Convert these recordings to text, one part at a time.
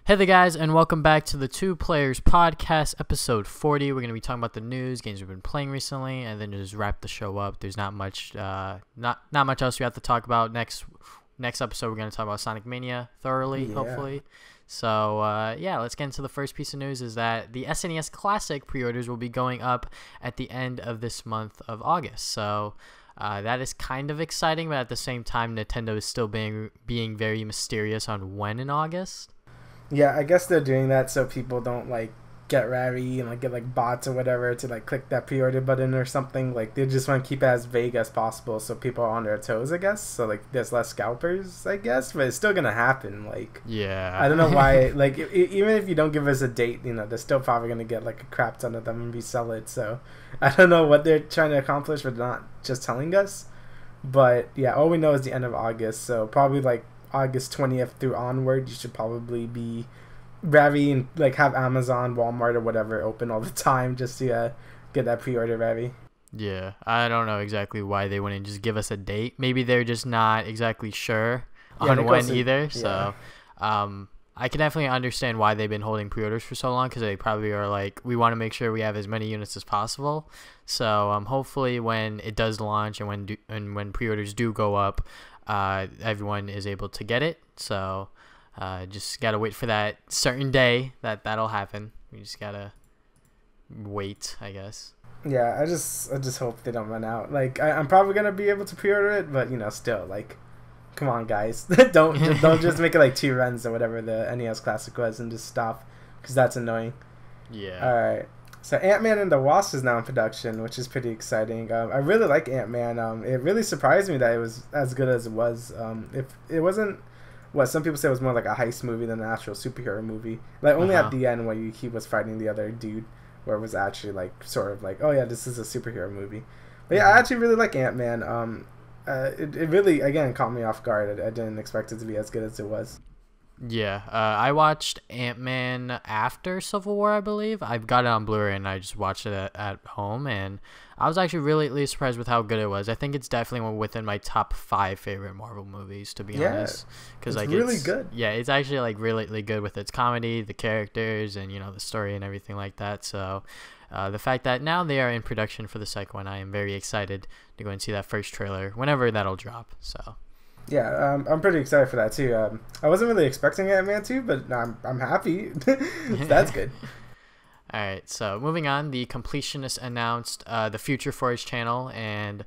Hey there guys, and welcome back to the Two Players Podcast, episode 40. We're going to be talking about the news, games we've been playing recently, and then just wrap the show up. There's not much not much else we have to talk about. Next episode, we're going to talk about Sonic Mania thoroughly, hopefully. So, let's get into the first piece of news is that the SNES Classic pre-orders will be going up at the end of this month of August. So, that is kind of exciting, but at the same time, Nintendo is still being very mysterious on when in August. Yeah, I guess they're doing that so people don't get rowdy and get bots or whatever to click that pre-order button or something. They just want to keep it as vague as possible so people are on their toes, I guess. So there's less scalpers, I guess, but it's still gonna happen. Yeah, I don't know why. Even if you don't give us a date, they're still probably gonna get a crap ton of them and resell it. So I don't know what they're trying to accomplish with not just telling us. But yeah, all we know is the end of August. So probably August 20th through onward, you should probably be ready and have Amazon, Walmart, or whatever open all the time just to get that pre-order ready. Yeah, I don't know exactly why they wouldn't just give us a date. Maybe they're just not exactly sure on when either. So, I can definitely understand why they've been holding pre-orders for so long because they probably are we want to make sure we have as many units as possible. So, hopefully when it does launch and when pre-orders do go up, everyone is able to get it. So just gotta wait for that certain day that'll happen. We just gotta wait, I guess. Yeah, I just hope they don't run out. I'm probably gonna be able to pre-order it, but still, come on, guys. don't just make it 2 runs or whatever the NES Classic was and just stop, because that's annoying. Yeah. All right. So Ant-Man and the Wasp is now in production, which is pretty exciting. I really like Ant-Man. It really surprised me that it was as good as it was. If it wasn't what some people say was more like a heist movie than an actual superhero movie. Only at the end when he was fighting the other dude, where it was actually sort of oh yeah, this is a superhero movie. But yeah, I actually really like Ant-Man. It really again caught me off guard. I didn't expect it to be as good as it was. Yeah, I watched Ant-Man after Civil War, I believe. I've got it on Blu-ray and I just watched it at home, and I was actually really surprised with how good it was. I think it's definitely within my top 5 favorite Marvel movies, to be honest. Because it's really good. Yeah, it's actually really good with its comedy, the characters, and the story and everything like that. So the fact that now they are in production for the second one, I am very excited to go and see that first trailer whenever that'll drop. So. Yeah, I'm pretty excited for that too. I wasn't really expecting Ant-Man 2, but I'm happy. That's good. All right, so moving on, the Completionist announced the future for his channel, and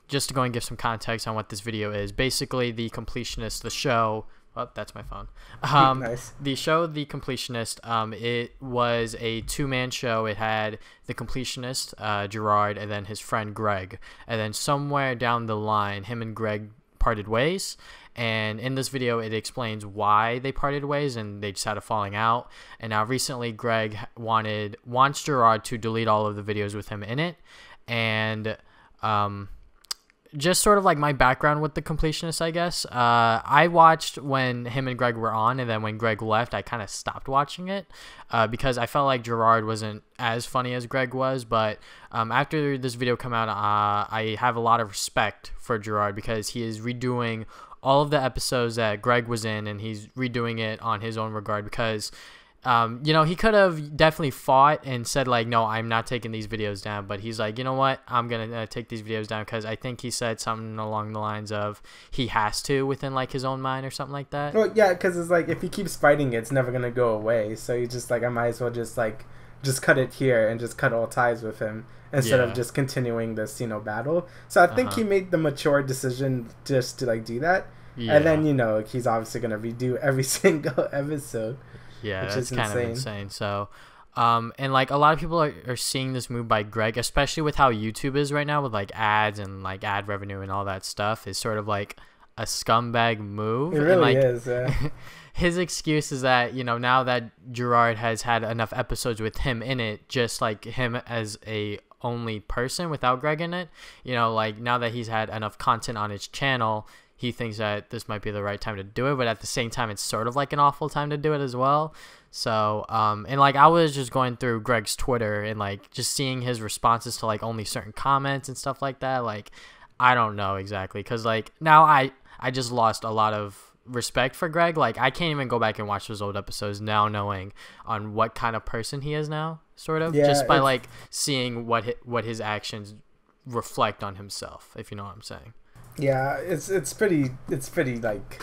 just to go and give some context on what this video is, basically the Completionist, the show. Oh, that's my phone. Nice. The show, The Completionist, it was a 2-man show. It had the Completionist, Gerard, and then his friend Greg, and then somewhere down the line, him and Greg parted ways, and in this video it explains why they parted ways and they just had a falling out. And now recently Greg wants Gerard to delete all of the videos with him in it. And just sort of my background with the Completionist, I guess. I watched when him and Greg were on, and then when Greg left, I kind of stopped watching it because I felt like Gerard wasn't as funny as Greg was. But after this video came out, I have a lot of respect for Gerard because he is redoing all of the episodes that Greg was in, and he's redoing it on his own regard because he could have definitely fought and said no, I'm not taking these videos down, but he's you know what, I'm gonna take these videos down because I think he said something along the lines of he has to within his own mind or something like that. Well, yeah, because it's if he keeps fighting it, it's never gonna go away. So you just I might as well just cut it here and just cut all ties with him instead of just continuing this battle. So I think he made the mature decision just to do that, and then he's obviously gonna redo every single episode. Yeah, that's kind of insane. So, and a lot of people are seeing this move by Greg, especially with how YouTube is right now with ads and ad revenue and all that stuff, is sort of a scumbag move. It really and, is. Yeah. His excuse is that now that Gerard has had enough episodes with him in it, just him as a only person without Greg in it, now that he's had enough content on his channel, he thinks that this might be the right time to do it, but at the same time, it's sort of an awful time to do it as well. So, and I was just going through Greg's Twitter and just seeing his responses to only certain comments and stuff like that. I don't know exactly, because now I just lost a lot of respect for Greg. Like, I can't even go back and watch those old episodes now, knowing on what kind of person he is now, sort of, just by like seeing what his actions reflect on himself, if you know what I'm saying. Yeah, it's pretty like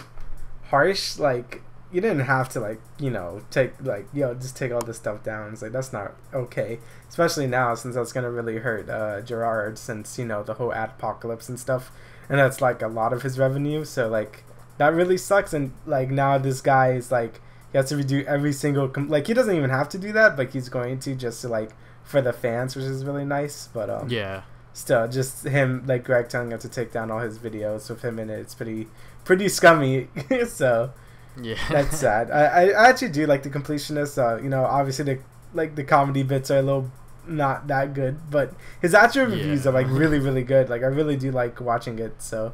harsh. Like, you didn't have to, like, you know, just take all this stuff down. It's like, that's not okay, especially now, since that's gonna really hurt Gerard, since, you know, the whole apocalypse and stuff, and that's like a lot of his revenue. So like, that really sucks. And like, now this guy is like, he has to redo every single like, he doesn't even have to do that, but he's going to, just to, like, for the fans, which is really nice. But yeah, still, just him, like, Greg telling him to take down all his videos with him in it, it's pretty scummy. So yeah, that's sad. I actually do like the completionist. You know, obviously the comedy bits are a little not that good, but his actual reviews are like really, really good. Like, I really do like watching it. So,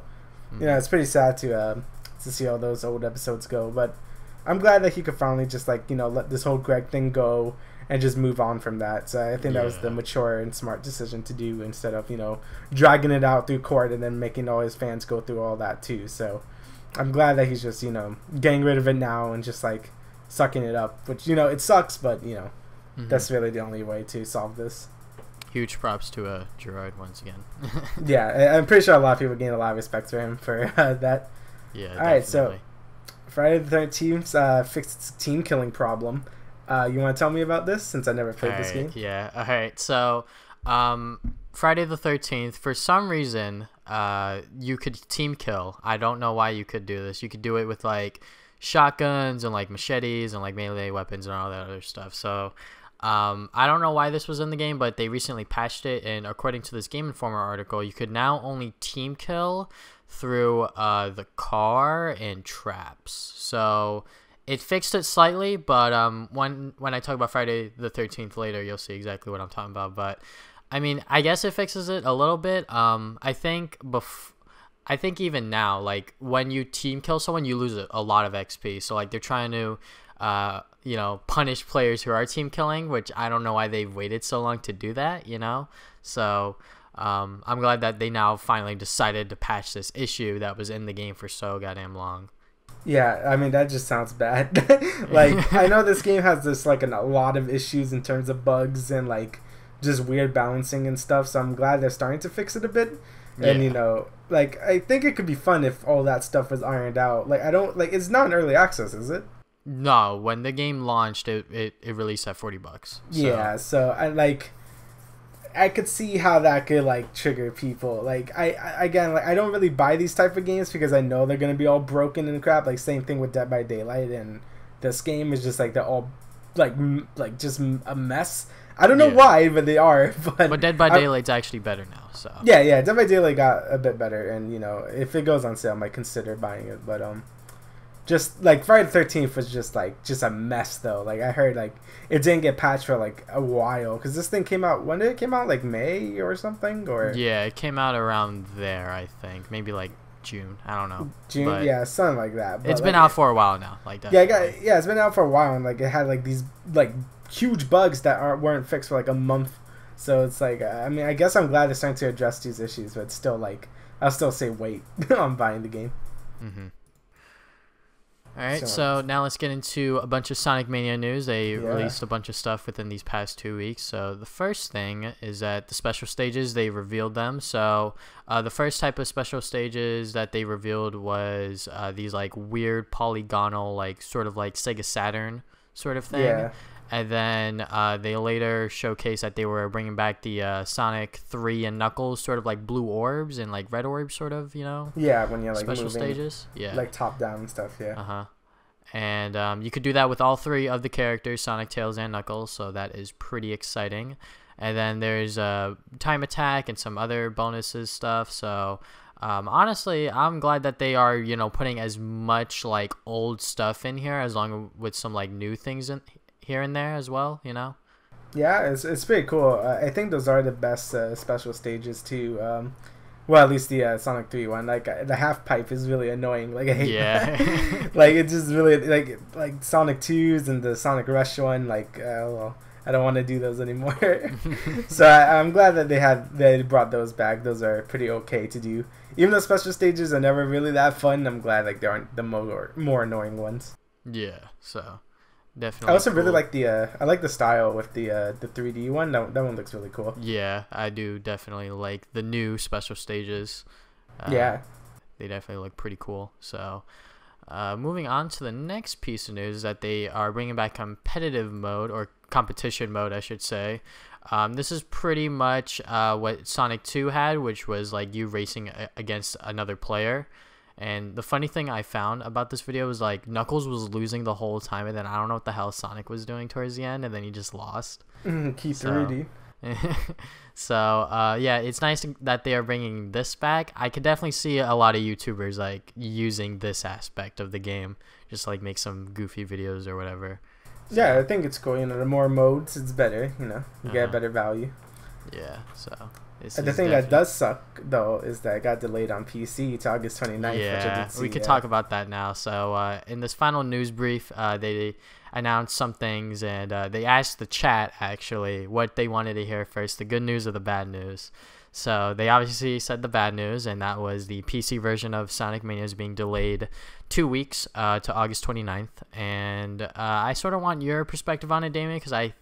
you know, it's pretty sad to see all those old episodes go. But I'm glad that he could finally just, like, you know, let this whole Greg thing go and just move on from that. So I think that was the mature and smart decision to do, instead of, you know, dragging it out through court and then making all his fans go through all that too. So I'm glad that he's just, you know, getting rid of it now and just, like, sucking it up, which, you know, it sucks, but, you know, that's really the only way to solve this. Huge props to Gerard once again. Yeah, I'm pretty sure a lot of people gain a lot of respect for him for that. Yeah, all right, so Friday the 13th fixed its team killing problem. You want to tell me about this, since I never played this game? Yeah, all right. So Friday the 13th, for some reason, you could team kill. I don't know why you could do this. You could do it with, like, shotguns and, like, machetes and, like, melee weapons and all that other stuff. So I don't know why this was in the game, but they recently patched it, and according to this Game Informer article, you could now only team kill through the car and traps. So it fixed it slightly, but when I talk about Friday the 13th later, you'll see exactly what I'm talking about. But I mean, I guess it fixes it a little bit. I think even now, like, when you team kill someone, you lose a lot of XP. So, like, they're trying to you know, punish players who are team killing, which I don't know why they've waited so long to do that, you know. So I'm glad that they now finally decided to patch this issue that was in the game for so goddamn long. Yeah, I mean, that just sounds bad. Like, I know this game has this, like, a lot of issues in terms of bugs and, like, just weird balancing and stuff, so I'm glad they're starting to fix it a bit. And, you know, like, I think it could be fun if all that stuff was ironed out. Like, I don't, like, it's not in early access, is it? No, when the game launched, it released at $40. So. Yeah, so I could see how that could, like, trigger people. Like, I don't really buy these type of games because I know they're gonna be all broken and crap. Like, same thing with Dead by Daylight, and this game is just, like, they're all like just a mess. I don't know why, but they are. But Dead by Daylight's actually better now. So yeah, Dead by Daylight got a bit better, and, you know, if it goes on sale, I might consider buying it. But just, like, Friday the 13th was just a mess, though. Like, I heard, like, it didn't get patched for, like, a while, because this thing came out, when did it came out? Like, May or something? Or yeah, it came out around there, I think. Maybe, like, June. I don't know. June, yeah, something like that. But, it's been out for a while now. Like that. Yeah, it's been out for a while, and, like, it had, like, these, like, huge bugs that weren't fixed for, like, a month. So it's like, I mean, I guess I'm glad they're starting to address these issues, but still, like, I'll still say wait on buying the game. Alright, so now let's get into a bunch of Sonic Mania news. They released a bunch of stuff within these past 2 weeks. So the first thing is that the special stages, they revealed them. So the first type of special stages that they revealed was these, like, weird polygonal, like, sort of like Sega Saturn sort of thing. Yeah. And then they later showcased that they were bringing back the Sonic 3 and Knuckles, sort of like blue orbs and, like, red orbs, sort of, you know? Yeah, when you're, like, special moving, stages. Yeah. Like, top down and stuff, yeah. And you could do that with all three of the characters, Sonic, Tails, and Knuckles, so that is pretty exciting. And then there's Time Attack and some other bonuses stuff, so honestly, I'm glad that they are, you know, putting as much, like, old stuff in here, as long with some, like, new things in here and there as well, you know? Yeah, it's pretty cool. I think those are the best special stages too. Well, at least the Sonic 3 one. Like, the half pipe is really annoying. Like, I hate that. Like, it's just really like Sonic 2's and the Sonic Rush one. Like, well, I don't want to do those anymore. So I'm glad that they brought those back. Those are pretty okay to do. Even though special stages are never really that fun, I'm glad like they aren't the more annoying ones. Yeah, so I definitely also cool. really like I like the style with the 3D one. That one looks really cool. Yeah, I do definitely like the new special stages. Yeah. They definitely look pretty cool. So, moving on to the next piece of news is that they are bringing back competitive mode, or competition mode, I should say. This is pretty much what Sonic 2 had, which was like you racing against another player. And the funny thing I found about this video was like Knuckles was losing the whole time, and then I don't know what the hell Sonic was doing towards the end, and then he just lost. Key 3D. So yeah, it's nice that they are bringing this back. I could definitely see a lot of YouTubers like using this aspect of the game, just like make some goofy videos or whatever. So, yeah, I think it's cool. You know, the more modes, it's better. You know, you get better value. Yeah, so. The thing that does suck, though, is that it got delayed on PC to August 29th. Yeah, which I did see, we could talk about that now. So in this final news brief, they announced some things, and they asked the chat, actually, what they wanted to hear first, the good news or the bad news. So they obviously said the bad news, and that was the PC version of Sonic Mania is being delayed 2 weeks to August 29th. And I sort of want your perspective on it, Damian, because I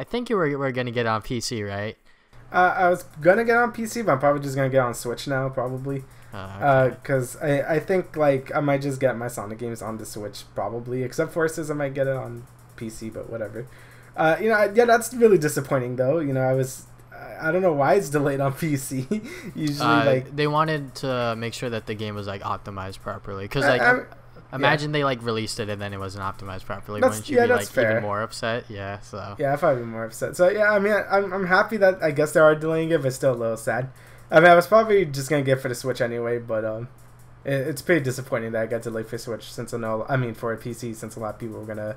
think you were going to get on PC, right? I was gonna get on PC, but I'm probably just gonna get on Switch now, probably. Because I think like I might just get my Sonic games on the Switch, probably. Except Forces, I might get it on PC, but whatever. You know, yeah, that's really disappointing though. You know, I don't know why it's delayed on PC. Usually, like they wanted to make sure that the game was like optimized properly, because like. Imagine they like released it and then it wasn't optimized properly. Wouldn't you be like even more upset? Yeah, so. Yeah, I'd probably be more upset. So yeah, I mean, I'm happy that I guess they are delaying it, but still a little sad. I mean, I was probably just gonna get it for the Switch anyway, but it's pretty disappointing that I got delayed for Switch for a PC, since a lot of people were gonna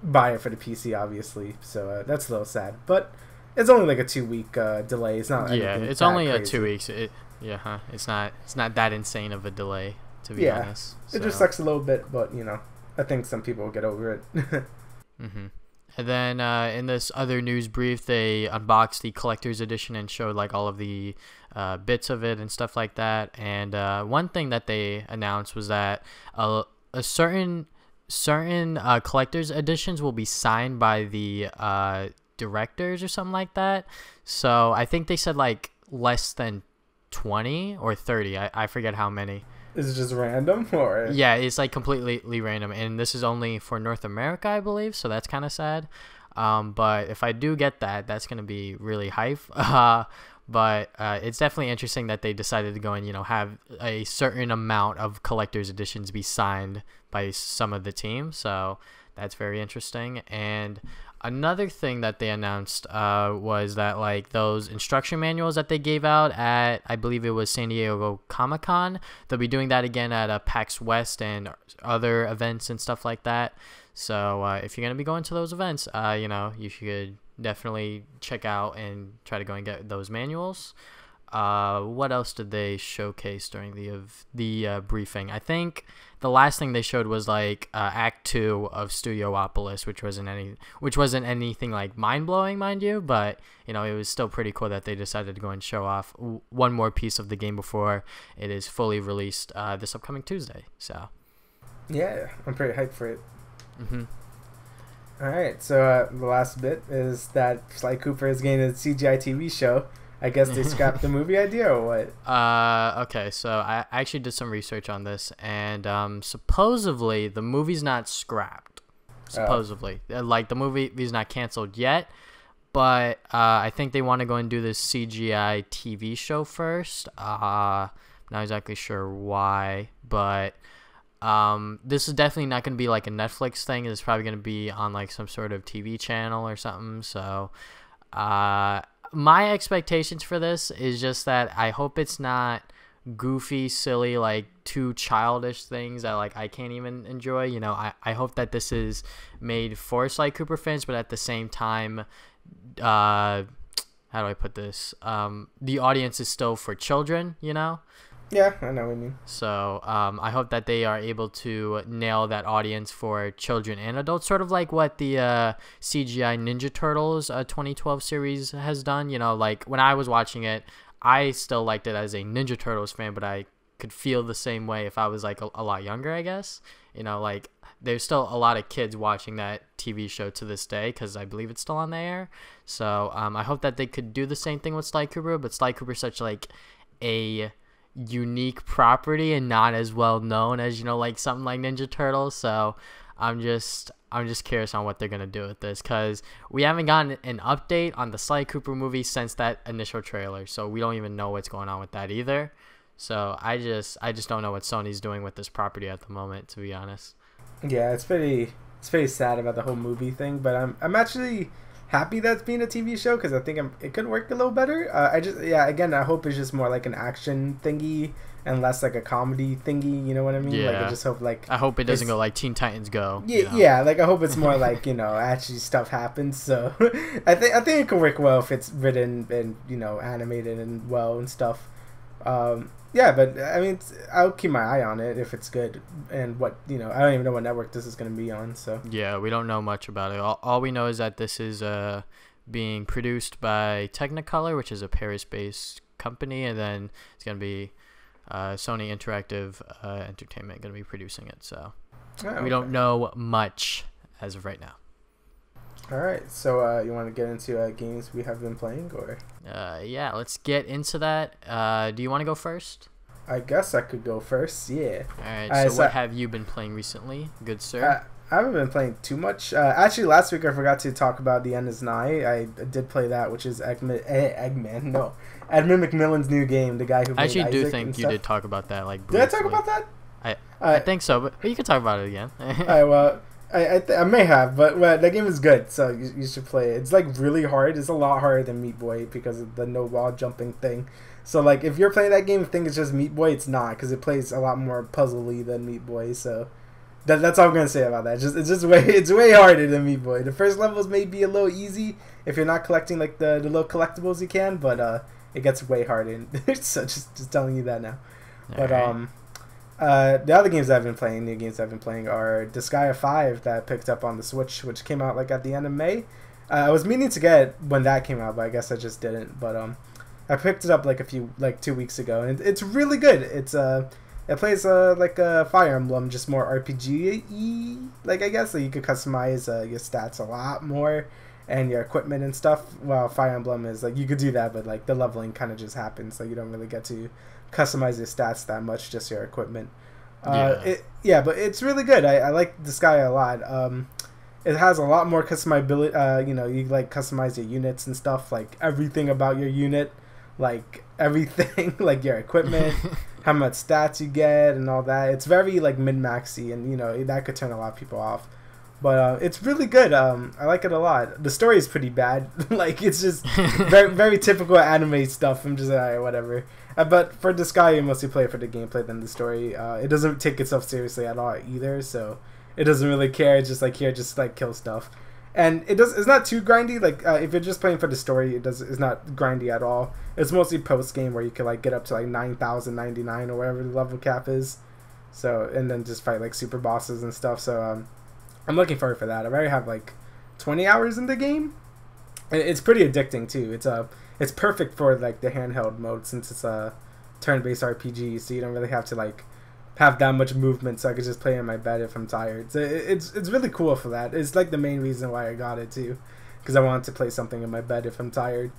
buy it for the PC, obviously. So that's a little sad, but it's only like a 2-week delay. It's not. Yeah, it's only a 2 weeks. It's not that insane of a delay. To be honest, it just sucks a little bit, but you know, I think some people will get over it. And then in this other news brief, they unboxed the collector's edition and showed like all of the bits of it and stuff like that. And one thing that they announced was that a certain collector's editions will be signed by the directors or something like that. So I think they said like less than 20 or 30. I forget how many. Is it just random, or? Yeah, it's like completely random, and this is only for North America, I believe, so that's kind of sad. But if I do get that, that's gonna be really hype. But it's definitely interesting that they decided to go and have a certain amount of collector's editions be signed by some of the team. So that's very interesting. And another thing that they announced was that like those instruction manuals that they gave out at, I believe it was San Diego Comic-Con, they'll be doing that again at PAX West and other events and stuff like that. So if you're going to be going to those events, you should definitely check out and try to go and get those manuals. What else did they showcase during the briefing? I think the last thing they showed was like Act 2 of Studiopolis, which wasn't anything like mind blowing, mind you, but it was still pretty cool that they decided to go and show off one more piece of the game before it is fully released this upcoming Tuesday. So yeah, I'm pretty hyped for it. All right, so the last bit is that Sly Cooper is getting a CGI TV show. I guess they scrapped the movie idea, or what? Okay, so I actually did some research on this, and supposedly the movie's not scrapped. Supposedly, like the movie is not canceled yet, but I think they want to go and do this CGI TV show first. Not exactly sure why, but this is definitely not going to be like a Netflix thing. It's probably going to be on like some sort of TV channel or something. So, my expectations for this is just that I hope it's not goofy, silly, like too childish things that like I can't even enjoy. I hope that this is made for Sly Cooper fans, but at the same time, how do I put this? The audience is still for children, Yeah, I know what you mean. So I hope that they are able to nail that audience for children and adults, sort of like what the CGI Ninja Turtles 2012 series has done. Like when I was watching it, I still liked it as a Ninja Turtles fan, but I could feel the same way if I was like a lot younger, I guess. You know, like there's still a lot of kids watching that TV show to this day because I believe it's still on the air. So I hope that they could do the same thing with Sly Cooper, but Sly Cooper's such like a unique property and not as well known as, you know, like something like Ninja Turtles. So I'm just curious on what they're gonna do with this, because we haven't gotten an update on the Sly Cooper movie since that initial trailer, so we don't even know what's going on with that either. So I just don't know what Sony's doing with this property at the moment, to be honest. Yeah, it's pretty sad about the whole movie thing, but I'm actually happy that's being a TV show because I think it could work a little better. I hope it's just more like an action thingy and less like a comedy thingy. You know what I mean? Yeah. Like I just hope I hope it doesn't go like Teen Titans Go. Yeah, you know? yeah. Like I hope it's more like, you know, actually stuff happens. So I think it could work well if it's written and, you know, animated and well and stuff. Yeah, but I mean, I'll keep my eye on it if it's good. And what, you know, I don't even know what network this is going to be on. So yeah, we don't know much about it. All we know is that this is being produced by Technicolor, which is a Paris-based company, and then it's going to be Sony Interactive Entertainment going to be producing it. So we don't know much as of right now. All right, so you want to get into games we have been playing, or? Yeah, let's get into that. Do you want to go first? I guess I could go first, yeah. All right, so what have you been playing recently, good sir? I haven't been playing too much. Actually, last week I forgot to talk about The End Is Nigh. I did play that, which is Edmund McMillan's new game, the guy who made I actually Isaac do think you did talk about that, like, briefly. Did I talk about that? I think so, but you can talk about it again. All right, well... I may have, but that game is good, so you should play it. It's like really hard. It's a lot harder than Meat Boy because of the no wall jumping thing. So like if you're playing that game and think it's just Meat Boy, it's not, because it plays a lot more puzzly than Meat Boy. So that's all I'm gonna say about that. It's way harder than Meat Boy. The first levels may be a little easy if you're not collecting like the little collectibles you can, but it gets way harder. So just telling you that now. All right. The other games I've been playing, new games I've been playing, are Disgaea 5 that I picked up on the Switch, which came out like at the end of May. I was meaning to get it when that came out, but I guess I just didn't. But I picked it up like 2 weeks ago, and it's really good. It plays like a Fire Emblem, just more RPG-y, like I guess. Like you could customize your stats a lot more and your equipment and stuff. While Fire Emblem is like you could do that, but like the leveling kind of just happens, so you don't really get to customize your stats that much, just your equipment. But it's really good. I like Disgaea a lot. It has a lot more customizability. You know, you like customize your units and stuff, like everything about your unit, like everything, like your equipment, how much stats you get, and all that. It's very like min-maxy, and you know that could turn a lot of people off. But it's really good. I like it a lot. The story is pretty bad. Like it's just very very typical anime stuff. I'm just like, alright, whatever. But for Disgaea, you mostly play for the gameplay than the story. It doesn't take itself seriously at all either, so it doesn't really care. It's just like here, just like kill stuff, and it's not too grindy. Like if you're just playing for the story, it's not grindy at all. It's mostly post game where you can like get up to like 9,099 or whatever the level cap is. So and then just fight like super bosses and stuff. So I'm looking forward for that. I already have like 20 hours in the game. It's pretty addicting too. It's perfect for like the handheld mode since it's a turn-based RPG, so you don't really have to like have that much movement. So I could just play in my bed if I'm tired. So it's really cool for that. It's like the main reason why I got it too, because I wanted to play something in my bed if I'm tired.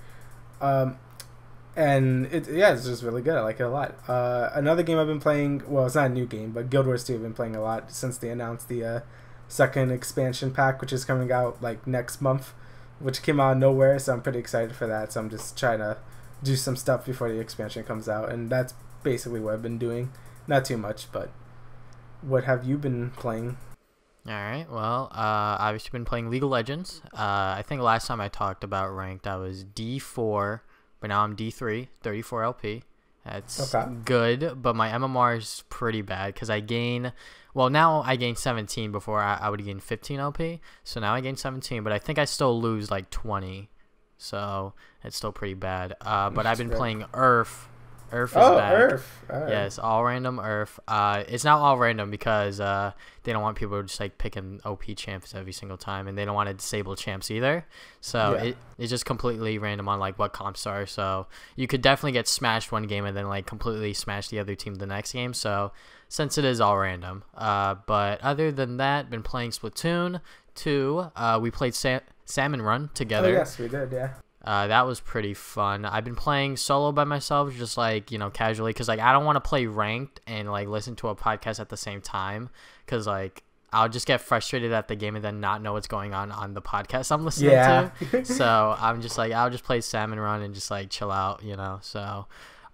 And it's just really good. I like it a lot. Another game I've been playing, well, it's not a new game, but Guild Wars 2 I've been playing a lot since they announced the second expansion pack, which is coming out like next month, which came out of nowhere, so I'm pretty excited for that. So I'm just trying to do some stuff before the expansion comes out, and that's basically what I've been doing. Not too much, but what have you been playing? All right, well, obviously been playing League of Legends. I think last time I talked about ranked, I was D4, but now I'm D3, 34 LP. That's good, but my MMR is pretty bad because now I gain 17 before I would gain 15 LP. So now I gain 17, but I think I still lose like 20. So it's still pretty bad. But I've been playing URF Earth is Oh, back. Earth. All right. Yes, all random Earth. It's not all random because they don't want people just like picking OP champs every single time, and they don't want to disable champs either. So it's just completely random on like what comps are. So you could definitely get smashed one game and then like completely smash the other team the next game. So since it is all random, but other than that, been playing Splatoon 2. We played Salmon Run together. Oh yes, we did. Yeah. That was pretty fun. I've been playing solo by myself, just like, casually, because like I don't want to play ranked and like listen to a podcast at the same time, because like I'll just get frustrated at the game and then not know what's going on the podcast I'm listening to. So I'm just like, I'll just play Salmon Run and just like chill out, So,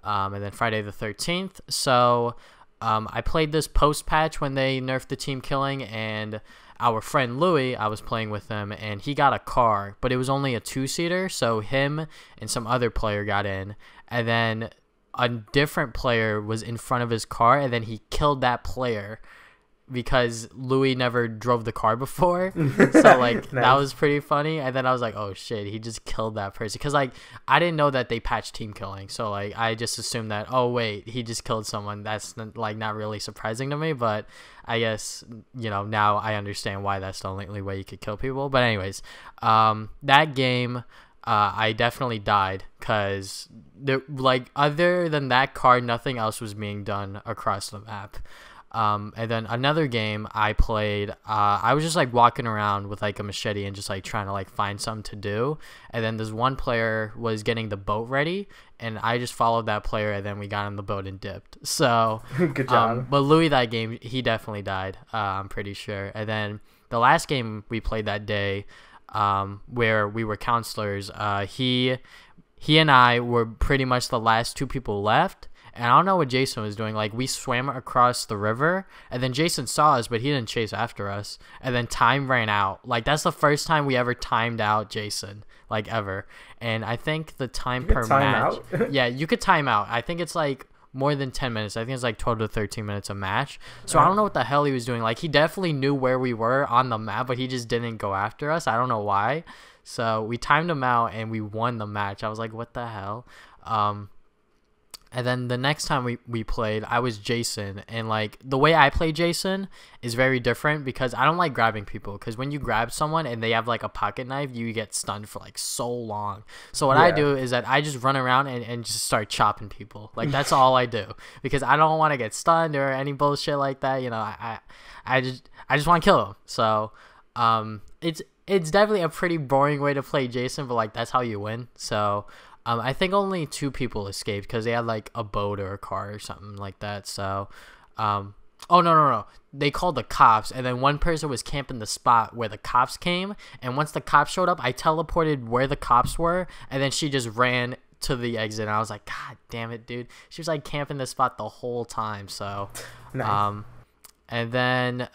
and then Friday the 13th. So, I played this post patch when they nerfed the team killing, and our friend Louis, I was playing with him, and he got a car, but it was only a 2-seater, so him and some other player got in, and then a different player was in front of his car, and then he killed that player because Louis never drove the car before. So like Nice. That was pretty funny. And then I was like, oh shit, he just killed that person, because like I didn't know that they patched team killing, so like I just assumed that, oh wait, he just killed someone. That's like not really surprising to me, but I guess now I understand why that's the only way you could kill people. But anyways, that game, I definitely died because like other than that card, nothing else was being done across the map. And then another game I played, I was just like walking around with like a machete and just like trying to like find something to do. And then this one player was getting the boat ready, and I just followed that player, and then we got on the boat and dipped. So Good job. But Louis, that game, he definitely died. I'm pretty sure. And then the last game we played that day, where we were counselors, he and I were pretty much the last two people left. And I don't know what Jason was doing. Like, we swam across the river, and then Jason saw us, but he didn't chase after us. And then time ran out. Like, that's the first time we ever timed out Jason, like, ever. And I think the time per match. Yeah, you could time out. I think it's like more than 10 minutes. I think it's like 12 to 13 minutes a match. So I don't know what the hell he was doing. Like, he definitely knew where we were on the map, but he just didn't go after us. I don't know why. So we timed him out, and we won the match. I was like, what the hell? And then the next time we played, I was Jason. And, like, the way I play Jason is very different because I don't like grabbing people. Because when you grab someone and they have, like, a pocket knife, you get stunned for, like, so long. So what I do is that I just run around and just start chopping people. Like, that's all I do. Because I don't want to get stunned or any bullshit like that. I just want to kill them. So it's definitely a pretty boring way to play Jason, but, like, that's how you win. So I think only 2 people escaped because they had like a boat or a car or something like that. So, oh no, they called the cops, and then one person was camping the spot where the cops came. And once the cops showed up, I teleported where the cops were, and then she just ran to the exit. And I was like, God damn it, dude! She was like camping the spot the whole time. So, Nice. And then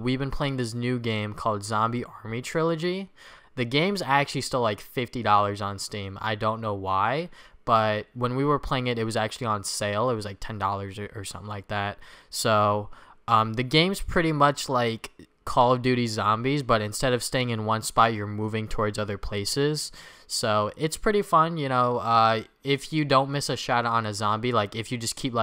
we've been playing this new game called Zombie Army Trilogy. The game's actually still like $50 on Steam. I don't know why, but when we were playing it, it was actually on sale. It was like $10 or something like that. So the game's pretty much like Call of Duty Zombies, but instead of staying in one spot, you're moving towards other places. So it's pretty fun, if you don't miss a shot on a zombie, like if you just keep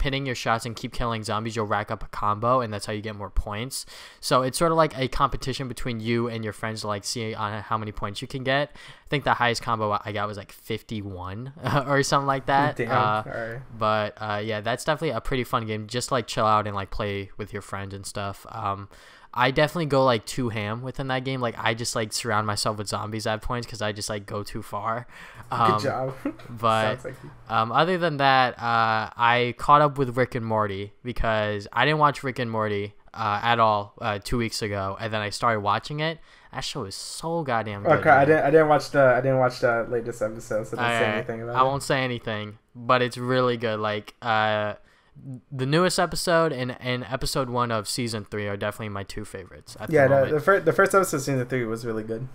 hitting your shots and keep killing zombies, you'll rack up a combo, and that's how you get more points. So it's sort of like a competition between you and your friends to like see on how many points you can get. I think the highest combo I got was like 51 or something like that. Damn. All right. But yeah, that's definitely a pretty fun game. Just like chill out and like play with your friends and stuff. I definitely go like too ham within that game. Like I just like surround myself with zombies at points because I just like go too far. Good job. But other than that, I caught up with Rick and Morty because I didn't watch Rick and Morty at all 2 weeks ago, and then I started watching it. That show is so goddamn good. Okay, I didn't watch the latest episode, so don't say anything about it. I won't say anything, but it's really good. Like the newest episode and episode 1 of season 3 are definitely my 2 favorites. The first episode of season 3 was really good.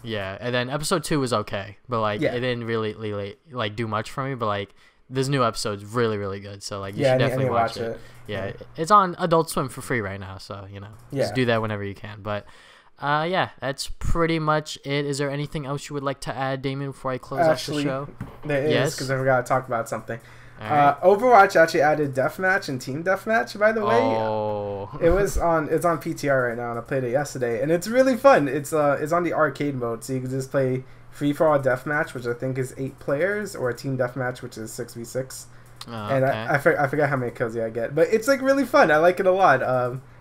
Yeah, and then episode 2 was okay, but like it didn't really like do much for me. But like this new episode's really really good, so like you should definitely watch it. Yeah, it's on Adult Swim for free right now, so just do that whenever you can. But Yeah, that's pretty much it. Is there anything else you would like to add, Damian, before I close out the show? There is, because I forgot to talk about something. Right. Overwatch actually added deathmatch and team deathmatch. By the way, it's on PTR right now, and I played it yesterday, and it's really fun. It's on the arcade mode, so you can just play free for all deathmatch, which I think is 8 players, or a team deathmatch, which is 6v6. And okay. I forgot how many kills I get, but it's like really fun. I like it a lot.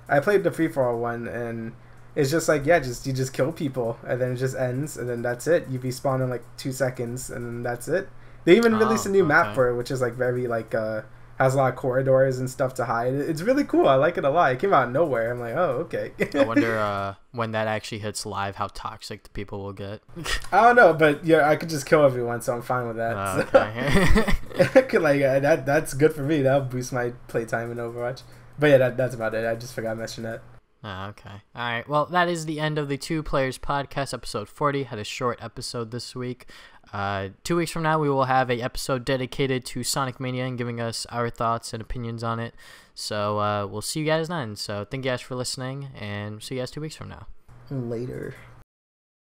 I played the free for all one, and it's just like you just kill people, and then it just ends, and then that's it. You respawn in like 2 seconds, and then that's it. They even released a new map for it, which is like very like has a lot of corridors and stuff to hide. It's really cool. I like it a lot. It came out of nowhere. I'm like, oh, okay. I wonder when that actually hits live, how toxic the people will get. I don't know, but yeah, I could just kill everyone, so I'm fine with that. Okay. That's good for me. That'll boost my playtime in Overwatch. But yeah, that's about it. I just forgot to mention that. Okay. All right. Well, that is the end of the Two Players Podcast, episode 40. Had a short episode this week. 2 weeks from now, we will have a episode dedicated to Sonic Mania and giving us our thoughts and opinions on it. So we'll see you guys then. So thank you guys for listening, and see you guys 2 weeks from now. Later.